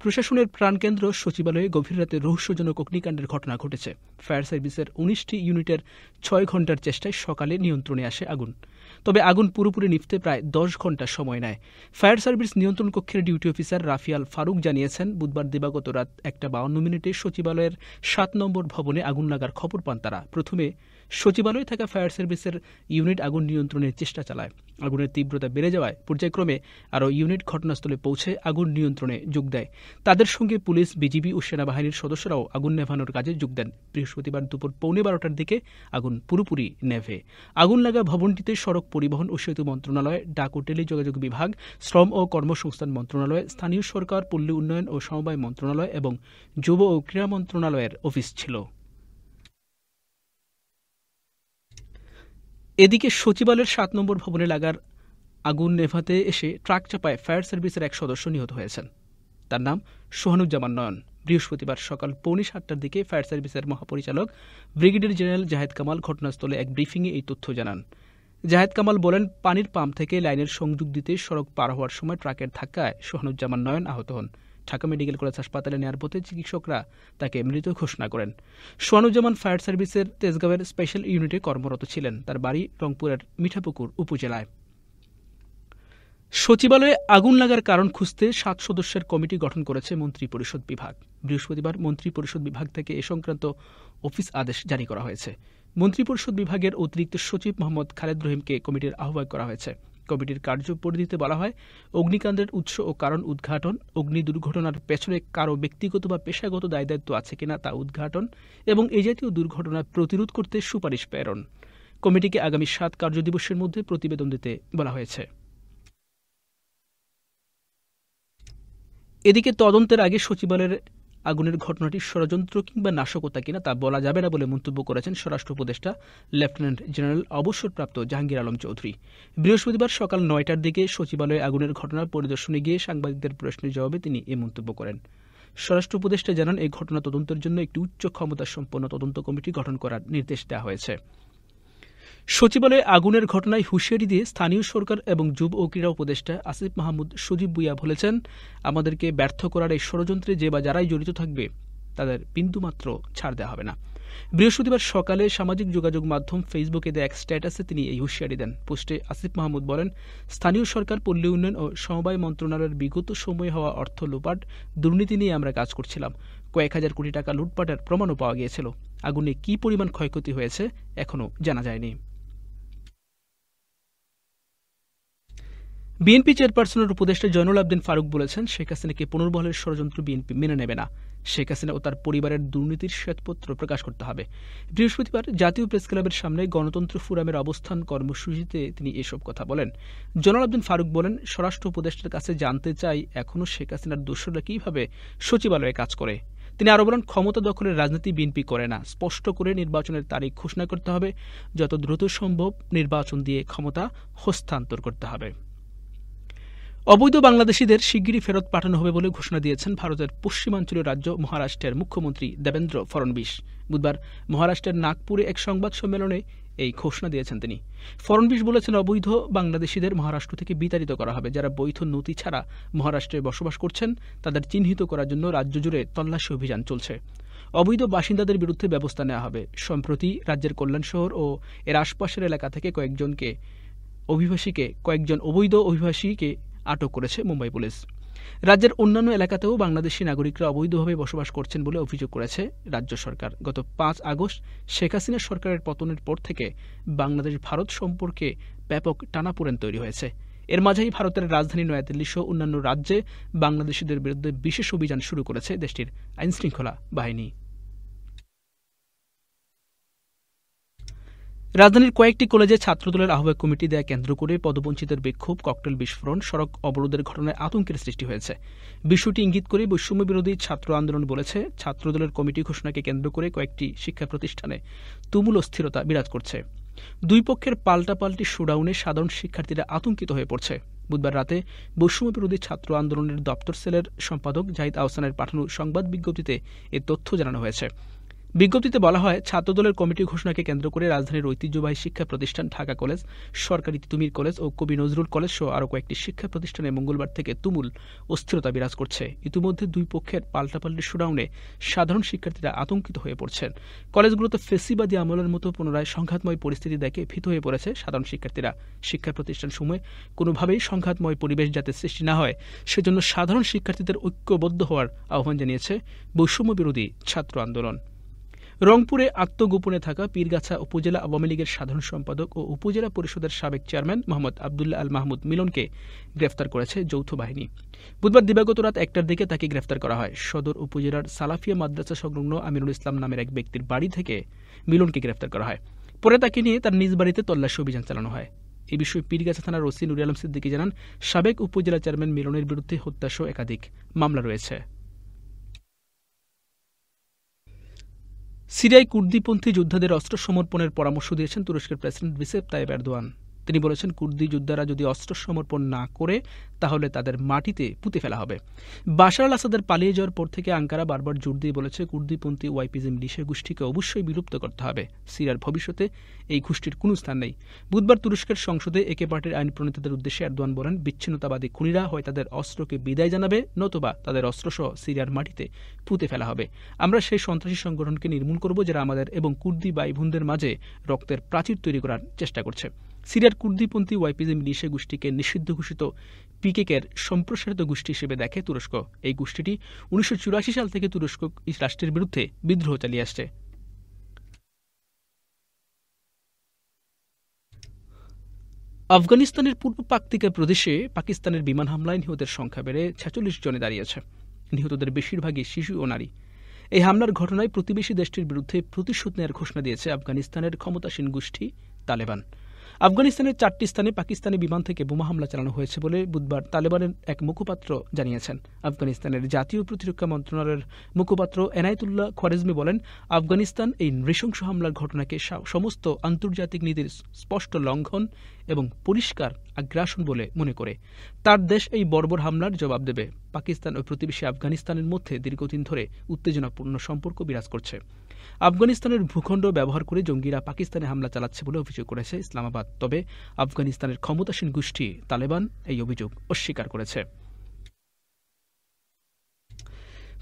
প্রশাসনের প্রাণকেন্দ্র সচিবালয়ে গভীর রাতে রহস্যজনক অগ্নিকাণ্ডের ঘটনা ঘটেছে। ফায়ার সার্ভিসের ১৯টি ইউনিটের ৬ ঘণ্টার চেষ্টায় সকালে নিয়ন্ত্রণে আসে আগুন। তবে আগুন পুরোপুরি নিভতে প্রায় ১০ ঘণ্টা সময় নেয়। ফায়ার সার্ভিস নিয়ন্ত্রণ কক্ষের ডিউটি অফিসার রাফিয়াল ফারুক জানিয়েছেন, বুধবার দিবাগত রাত ১:৫২ সচিবালয়ের ৭ নম্বর ভবনে আগুন লাগার খবর পান তারা। প্রথমে সচিবালয়ে থাকা ফায়ার সার্ভিসের ইউনিট আগুন নিয়ন্ত্রণের চেষ্টা চালায়। আগুনের তীব্রতা বেড়ে যাওয়ায় পর্যায়ক্রমে আরও ইউনিট ঘটনাস্থলে পৌঁছে আগুন নিয়ন্ত্রণে যোগ দেয়। তাদের সঙ্গে পুলিশ, বিজিবি ও সেনাবাহিনীর সদস্যরাও আগুন নেভানোর কাজে যোগ দেন। বৃহস্পতিবার দুপুর ১:১২টার দিকে আগুন পুরোপুরি নেভে। আগুন লাগা ভবনটিতে সড়ক পরিবহন ও সেতু মন্ত্রণালয়, ডাক ও টেলিযোগাযোগ বিভাগ, শ্রম ও কর্মসংস্থান মন্ত্রণালয়, স্থানীয় সরকার, পল্লী উন্নয়ন ও সমবায় মন্ত্রণালয় এবং যুব ও ক্রীড়া মন্ত্রণালয়ের অফিস ছিল। এদিকে সচিবালয়ের ৭ নম্বর ভবনে লাগার আগুন নেভাতে এসে ট্রাক চাপায় ফায়ার সার্ভিসের এক সদস্য নিহত হয়েছেন। তার নাম সোহানুজ্জামান নয়ন। বৃহস্পতিবার সকাল ৬:৩০টার দিকে ফায়ার সার্ভিসের মহাপরিচালক ব্রিগেডিয়ার জেনারেল জাহেদ কামাল ঘটনাস্থলে এক ব্রিফিংয়ে এই তথ্য জানান। জাহেদ কামাল বলেন, পানির পাম্প থেকে লাইনের সংযোগ দিতে সড়ক পার হওয়ার সময় ট্রাকের ধাক্কায় সোহানুজ্জামান নয়ন আহত হন। ঢাকা মেডিকেল কলেজ হাসপাতালে নেওয়ার পথে চিকিৎসকরা তাকে মৃত ঘোষণা করেন। সোহানুজ্জামান ফায়ার সার্ভিসের তেজগাঁওয়ের স্পেশাল ইউনিটে কর্মরত ছিলেন। তার বাড়ি রংপুরের মিঠাপুকুর উপজেলায়। সচিবালয়ে আগুন লাগার কারণ খুঁজতে ৭ সদস্যের কমিটি গঠন করেছে মন্ত্রিপরিষদ বিভাগ। বৃহস্পতিবার মন্ত্রিপরিষদ বিভাগ থেকে এ সংক্রান্ত অফিস আদেশ জারি করা হয়েছে। মন্ত্রিপরিষদ বিভাগের অতিরিক্ত সচিব মোহাম্মদ খালেদ রহিমকে কমিটির আহ্বায়ক করা হয়েছে। কমিটির কার্যপরিধিতে বলা হয়, অগ্নিকাণ্ডের উৎস ও কারণ উদ্ঘাটন, অগ্নি দুর্ঘটনার পেছনে কারো ব্যক্তিগত বা পেশাগত দায়দায়িত্ব আছে কিনা তা উদ্ঘাটন এবং এ জাতীয় দুর্ঘটনা প্রতিরোধ করতে সুপারিশ প্রেরণ। কমিটিকে আগামী ৭ কার্যদিবসের মধ্যে প্রতিবেদন দিতে বলা হয়েছে। এদিকে তদন্তের আগে সচিবালয়ের আগুনের ঘটনাটি ষড়যন্ত্র কিংবা নাশকতা কিনা তা বলা যাবে না বলে মন্তব্য করেছেন স্বরাষ্ট্র উপদেষ্টা লেফটেন্যান্ট জেনারেল অবসরপ্রাপ্ত জাহাঙ্গীর আলম চৌধুরী। বৃহস্পতিবার সকাল ৯টার দিকে সচিবালয়ে আগুনের ঘটনা পরিদর্শনে গিয়ে সাংবাদিকদের প্রশ্নের জবাবে তিনি এ মন্তব্য করেন। স্বরাষ্ট্র উপদেষ্টা জানান, এই ঘটনা তদন্তের জন্য একটি উচ্চ ক্ষমতাসম্পন্ন তদন্ত কমিটি গঠন করার নির্দেশ দেওয়া হয়েছে। সচিবালয়ে আগুনের ঘটনায় হুঁশিয়ারি দিয়ে স্থানীয় সরকার এবং যুব ও ক্রীড়া উপদেষ্টা আসিফ মাহমুদ সজীব ভুঁইয়া বলেছেন, আমাদেরকে ব্যর্থ করার এই ষড়যন্ত্রে যে বা যারাই জড়িত থাকবে তাদের বিন্দুমাত্র ছাড় দেওয়া হবে না। বৃহস্পতিবার সকালে সামাজিক যোগাযোগ মাধ্যম ফেসবুকে দেয়া এক স্ট্যাটাসে তিনি এই হুঁশিয়ারি দেন। পোস্টে আসিফ মাহমুদ বলেন, স্থানীয় সরকার, পল্লী উন্নয়ন ও সমবায় মন্ত্রণালয়ের বিগত সময়ে হওয়া অর্থ লোপাট, দুর্নীতি নিয়ে আমরা কাজ করছিলাম। কয়েক হাজার কোটি টাকা লুটপাটের প্রমাণও পাওয়া গিয়েছিল। আগুনে কী পরিমাণ ক্ষয়ক্ষতি হয়েছে এখনও জানা যায়নি। বিএনপি চেয়ারপারসনের উপদেষ্টা জয়নুল আবদিন ফারুক বলেছেন, শেখ হাসিনাকে পুনর্বহালের ষড়যন্ত্র বিএনপি মেনে নেবে না। শেখ হাসিনা ও তার পরিবারের দুর্নীতির শ্বেতপত্র প্রকাশ করতে হবে। বৃহস্পতিবার জাতীয় প্রেসক্লাবের সামনে গণতন্ত্র ফোরামের অবস্থান কর্মসূচিতে তিনি এসব কথা বলেন। জয়নুল আবদিন ফারুক বলেন, স্বরাষ্ট্র উপদেষ্টার কাছে জানতে চাই, এখনও শেখ হাসিনার দোসররা কিভাবে সচিবালয়ে কাজ করে। তিনি আরও বলেন, ক্ষমতা দখলের রাজনীতি বিএনপি করে না। স্পষ্ট করে নির্বাচনের তারিখ ঘোষণা করতে হবে। যত দ্রুত সম্ভব নির্বাচন দিয়ে ক্ষমতা হস্তান্তর করতে হবে। অবৈধ বাংলাদেশিদের শিগগিরই ফেরত পাঠানো হবে বলে ঘোষণা দিয়েছেন ভারতের পশ্চিমাঞ্চলীয় রাজ্য মহারাষ্ট্রের মুখ্যমন্ত্রী দেবেন্দ্র ফড়নবিস। বুধবার মহারাষ্ট্রের নাগপুরে এক সংবাদ সম্মেলনে এই ঘোষণা দিয়েছেন তিনি। ফড়নবিস বলেছেন, অবৈধ বাংলাদেশিদের মহারাষ্ট্র থেকে বিতাড়িত করা হবে। যারা বৈধ নথি ছাড়া মহারাষ্ট্রে বসবাস করছেন তাদের চিহ্নিত করার জন্য রাজ্য জুড়ে তল্লাশি অভিযান চলছে। অবৈধ বাসিন্দাদের বিরুদ্ধে ব্যবস্থা নেওয়া হবে। সম্প্রতি রাজ্যের কল্যাণ শহর ও এর আশপাশের এলাকা থেকে কয়েকজন অবৈধ অভিবাসীকে আটক করেছে মুম্বাই পুলিশ। রাজ্যের অন্যান্য এলাকাতেও বাংলাদেশি নাগরিকরা অবৈধভাবে বসবাস করছেন বলে অভিযোগ করেছে রাজ্য সরকার। গত ৫ আগস্ট শেখ হাসিনা সরকারের পতনের পর থেকে বাংলাদেশ ভারত সম্পর্কে ব্যাপক টানাপোড়েন তৈরি হয়েছে। এর মাঝেই ভারতের রাজধানী নয়াদিল্লি সহ অন্যান্য রাজ্যে বাংলাদেশিদের বিরুদ্ধে বিশেষ অভিযান শুরু করেছে দেশটির আইনশৃঙ্খলা বাহিনী। রাজধানীর কয়েকটি কলেজে ছাত্রদলের আহ্বায়ক কমিটি দেয়া কেন্দ্র করে পদবঞ্চিতের বিক্ষোভ, ককটেল বিস্ফোরণ, সড়ক অবরোধের ঘটনায় আতঙ্কের সৃষ্টি হয়েছে। বিষয়টি ইঙ্গিত করে বৈষম্য বিরোধী ছাত্র আন্দোলন বলেছে, ছাত্রদলের কমিটি ঘোষণাকে কেন্দ্র করে কয়েকটি শিক্ষা প্রতিষ্ঠানে তুমুল অস্থিরতা বিরাজ করছে। দুই পক্ষের পাল্টাপাল্টি শোডাউনে সাধারণ শিক্ষার্থীরা আতঙ্কিত হয়ে পড়ছে। বুধবার রাতে বৈষম্য বিরোধী ছাত্র আন্দোলনের দপ্তর সেলের সম্পাদক জাহিদ আহসানের পাঠানো সংবাদ বিজ্ঞপ্তিতে এ তথ্য জানানো হয়েছে। বিজ্ঞপ্তিতে বলা হয়, ছাত্রদলের কমিটি ঘোষণাকে কেন্দ্র করে রাজধানীর ঐতিহ্যবাহী শিক্ষা প্রতিষ্ঠান ঢাকা কলেজ, সরকারি তিতুমির কলেজ ও কবি নজরুল কলেজ সহ আরও কয়েকটি শিক্ষা প্রতিষ্ঠানে মঙ্গলবার থেকে তুমুল অস্থিরতা বিরাজ করছে। ইতিমধ্যে দুই পক্ষের পাল্টাপাল্টি শোডাউনে সাধারণ শিক্ষার্থীরা আতঙ্কিত হয়ে পড়ছেন। কলেজগুলোতে ফেসিবাদী আমলের মতো পুনরায় সংঘাতময় পরিস্থিতি দেখে ভীত হয়ে পড়েছে সাধারণ শিক্ষার্থীরা। শিক্ষা প্রতিষ্ঠানসমূহে কোনোভাবেই সংঘাতময় পরিবেশ যাতে সৃষ্টি না হয়, সেজন্য সাধারণ শিক্ষার্থীদের ঐক্যবদ্ধ হওয়ার আহ্বান জানিয়েছে বৈষম্য বিরোধী ছাত্র আন্দোলন। রংপুরে আত্মগোপনে থাকা পীরগাছা উপজেলা আওয়ামী লীগের সাধারণ সম্পাদক ও উপজেলা পরিষদের সাবেক চেয়ারম্যান মোহাম্মদ আবদুল্লাহ আল মাহমুদ মিলনকে গ্রেফতার করেছে যৌথ বাহিনী। বুধবার দিবাগত রাত ১টার দিকে তাকে গ্রেফতার করা হয়। সদর উপজেলার সালাফিয়া মাদ্রাসা সংলগ্ন আমিরুল ইসলাম নামের এক ব্যক্তির বাড়ি থেকে মিলনকে গ্রেফতার করা হয়। পরে তাকে নিয়ে তার নিজ বাড়িতে তল্লাশি অভিযান চালানো হয়। এ বিষয়ে পীরগাছা থানার ওসি নুরে আলম সিদ্দিকী জানান, সাবেক উপজেলা চেয়ারম্যান মিলনের বিরুদ্ধে হত্যাসহ একাধিক মামলা রয়েছে। সিরিয়ায় কুর্দিপন্থী যোদ্ধাদের অস্ত্র সমর্পণের পরামর্শ দিয়েছেন তুরস্কের প্রেসিডেন্ট রিসেপ তাইয়েপ এরদোয়ান। তিনি বলেছেন, কুর্দি যোদ্ধারা যদি অস্ত্র সমর্পণ না করে তাহলে তাদের মাটিতে পুঁতে ফেলা হবে। বাশার আল আসাদের পালিয়ে যাওয়ার পর থেকে আঙ্কারা বারবার জোর দিয়ে বলেছে, কুর্দিপন্থী ওয়াইপিজি মিলিশিয়া গোষ্ঠীকে অবশ্যই বিলুপ্ত করতে হবে। সিরিয়ার ভবিষ্যতে এই গোষ্ঠীর কোনো স্থান নেই। বুধবার তুরস্কের সংসদে একে পার্টির আইন প্রণেতাদের উদ্দেশ্যে এরদোয়ান বলেন, বিচ্ছিন্নতাবাদী খুনিরা হয় তাদের অস্ত্রকে বিদায় জানাবে, নতুবা তাদের অস্ত্রসহ সিরিয়ার মাটিতে পুঁতে ফেলা হবে। আমরা সেই সন্ত্রাসী সংগঠনকে নির্মূল করব যারা আমাদের এবং কুর্দি ভাই বোনদের মাঝে রক্তের প্রাচীর তৈরি করার চেষ্টা করছে। সিরিয়ার কুর্দিপন্থী ওয়াইপিজি মিলিশিয়া গোষ্ঠীকে নিষিদ্ধ ঘোষিত পিকেকের সম্প্রসারিত গোষ্ঠী হিসেবে দেখে তুরস্ক। এই গোষ্ঠীটি ১৯৮৪ সাল থেকে তুরস্ক রাষ্ট্রের বিরুদ্ধে বিদ্রোহ চালিয়ে আসছে। আফগানিস্তানের পূর্ব পাকতিকা প্রদেশে পাকিস্তানের বিমান হামলায় নিহতের সংখ্যা বেড়ে ৪৬ জনে দাঁড়িয়েছে। নিহতদের বেশিরভাগই শিশু ও নারী। এই হামলার ঘটনায় প্রতিবেশী দেশটির বিরুদ্ধে প্রতিশোধ নেওয়ার ঘোষণা দিয়েছে আফগানিস্তানের ক্ষমতাসীন গোষ্ঠী তালেবান। আফগানিস্তানের ৪টি স্থানে পাকিস্তানি বিমান থেকে বোমা হামলা চালানো হয়েছে বলে বুধবার তালেবানের এক মুখপাত্র জানিয়েছেন। আফগানিস্তানের জাতীয় প্রতিরক্ষা মন্ত্রণালয়ের মুখপাত্র এনায়েতুল্লাহ খোয়ারেজমি বলেন, আফগানিস্তান এই নৃশংস হামলার ঘটনাকে সমস্ত আন্তর্জাতিক নীতির স্পষ্ট লঙ্ঘন এবং পরিষ্কার আগ্রাসন বলে মনে করে তার দেশ এই বর্বর হামলার জবাব দেবে। পাকিস্তান ও প্রতিবেশী আফগানিস্তানের মধ্যে দীর্ঘদিন ধরে উত্তেজনাপূর্ণ সম্পর্ক বিরাজ করছে। আফগানিস্তানের ভূখণ্ড ব্যবহার করে জঙ্গিরা পাকিস্তানে হামলা চালাচ্ছে বলে অভিযোগ করেছে ইসলামাবাদ। তবে আফগানিস্তানের ক্ষমতাসীন গোষ্ঠী তালেবান এই অভিযোগ অস্বীকার করেছে।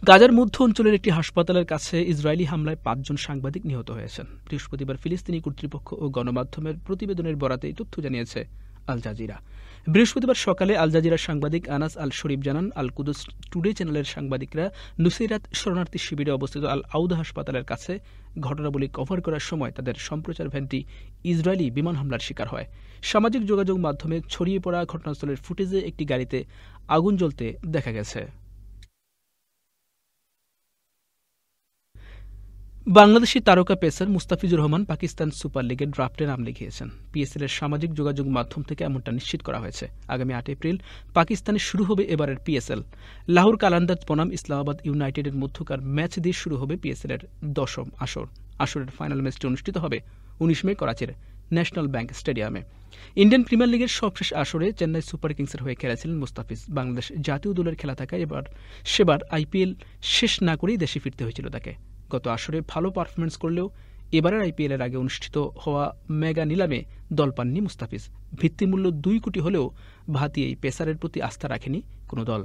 গাজার মধ্য অঞ্চলের একটি হাসপাতালের কাছে ইসরায়েলি হামলায় ৫ জন সাংবাদিক নিহত হয়েছেন। বৃহস্পতিবার ফিলিস্তিনি কর্তৃপক্ষ ও গণমাধ্যমের প্রতিবেদনের বরাতে এই তথ্য জানিয়েছে আল জাজিরা। বৃহস্পতিবার সকালে আল জাজিরার সাংবাদিক আনাস আল শরীফ জানান, আল কুদস টুডে চ্যানেলের সাংবাদিকরা নুসেরাত শরণার্থী শিবিরে অবস্থিত আল আউদা হাসপাতালের কাছে ঘটনাবলী কভার করার সময় তাদের সম্প্রচার ভ্যানটি ইসরায়েলি বিমান হামলার শিকার হয়। সামাজিক যোগাযোগ মাধ্যমে ছড়িয়ে পড়া ঘটনাস্থলের ফুটেজে একটি গাড়িতে আগুন জ্বলতে দেখা গেছে। বাংলাদেশি তারকা পেসার মুস্তাফিজুর রহমান পাকিস্তান সুপার লিগের ড্রাফটে নাম লিখিয়েছেন। পিএসএল এর সামাজিক যোগাযোগ মাধ্যম থেকে এমনটা নিশ্চিত করা হয়েছে। আগামী ৮ এপ্রিল পাকিস্তানে শুরু হবে এবারের পিএসএল। লাহোর কালান্দাজ বনাম ইসলামাবাদ ইউনাইটেডের মধ্যকার ম্যাচ দিয়ে শুরু হবে পিএসএল এর ১০ম আসর। আসরের ফাইনাল ম্যাচটি অনুষ্ঠিত হবে ১৯ মে করাচির ন্যাশনাল ব্যাংক স্টেডিয়ামে। ইন্ডিয়ান প্রিমিয়ার লিগের সবশেষ আসরে চেন্নাই সুপার কিংসের হয়ে খেলেছিলেন মুস্তাফিজ। বাংলাদেশ জাতীয় দলের খেলা থাকায় সেবার আইপিএল শেষ না করেই দেশে ফিরতে হয়েছিল তাকে। গত আসরে ভালো পারফরমেন্স করলেও এবারের আইপিএল এর আগে অনুষ্ঠিত হওয়া মেগা নিলামে দল পাননি মুস্তাফিজ। ভিত্তিমূল্য ২ কোটি হলেও ভাতি এই পেসারের প্রতি আস্থা রাখেনি কোনো দল।